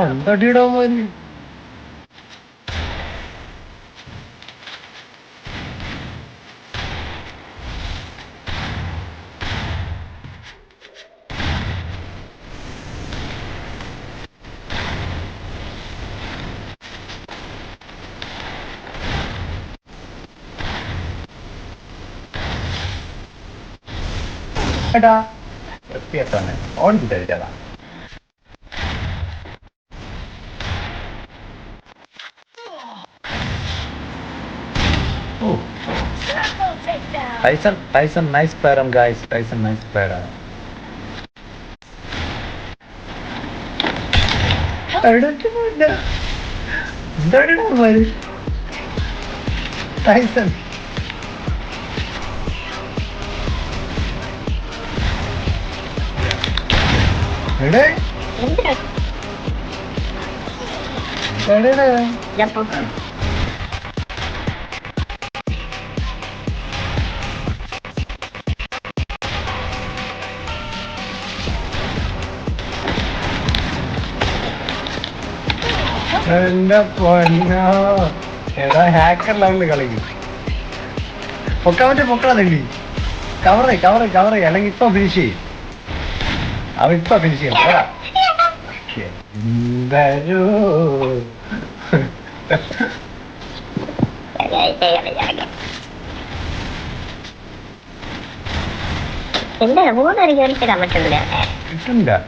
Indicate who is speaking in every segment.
Speaker 1: എന്തടിയിടാൻ പോയി എടാ എത്തിയെത്താനെ ഓടി തരിച്ചതാ Tyson nice player guys. Tyson nice player. Tyson. എന്റെ പൊന്നോ ഏതാ ഹാക്കറിലാണ് കളിക്കും പൊക്കാൻ പറ്റേ പൊക്കളാ തള്ളി കവറേ അല്ലെങ്കിൽ ഇപ്പൊ ഫിനിഷ് ചെയ്യും അവൻ ഇപ്പൊ ഫിനിഷ് ചെയ്യും എന്തായാലും കിട്ടുന്നില്ല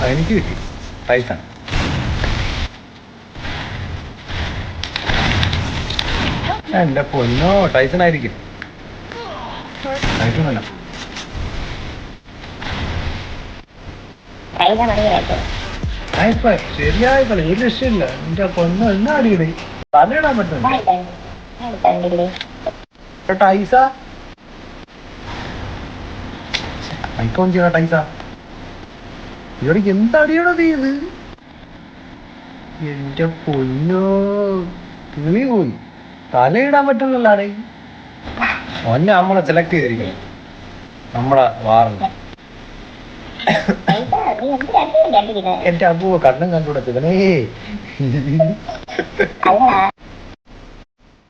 Speaker 1: എനിക്ക് കിട്ടി ടൈസൺ എന്റെ പൊന്നോ ടൈസൺ ആയിരിക്കും ടൈസൺ ശരിയായ കളി ഒരു രക്ഷയില്ല എന്റെ പൊന്നോ എന്നാ അടിയിടേ തലയിടാൻ പറ്റുന്നില്ല ടൈസ ഐക്കോൺ ചെയ്യണ ടൈസ ഇവിടെ എന്താ അടിയണോ ഇത് എന്റെ പൊന്നോ കിളി പോയി തലയിടാൻ പറ്റുന്നില്ലാടേ ഒന്നെ നമ്മളെ സെലക്ട് ചെയ്തിരിക്കണം നമ്മളെ വാറിന് എന്റെ അബുവ കണ്ണും കണ്ടുകൂടെ ഇവനേ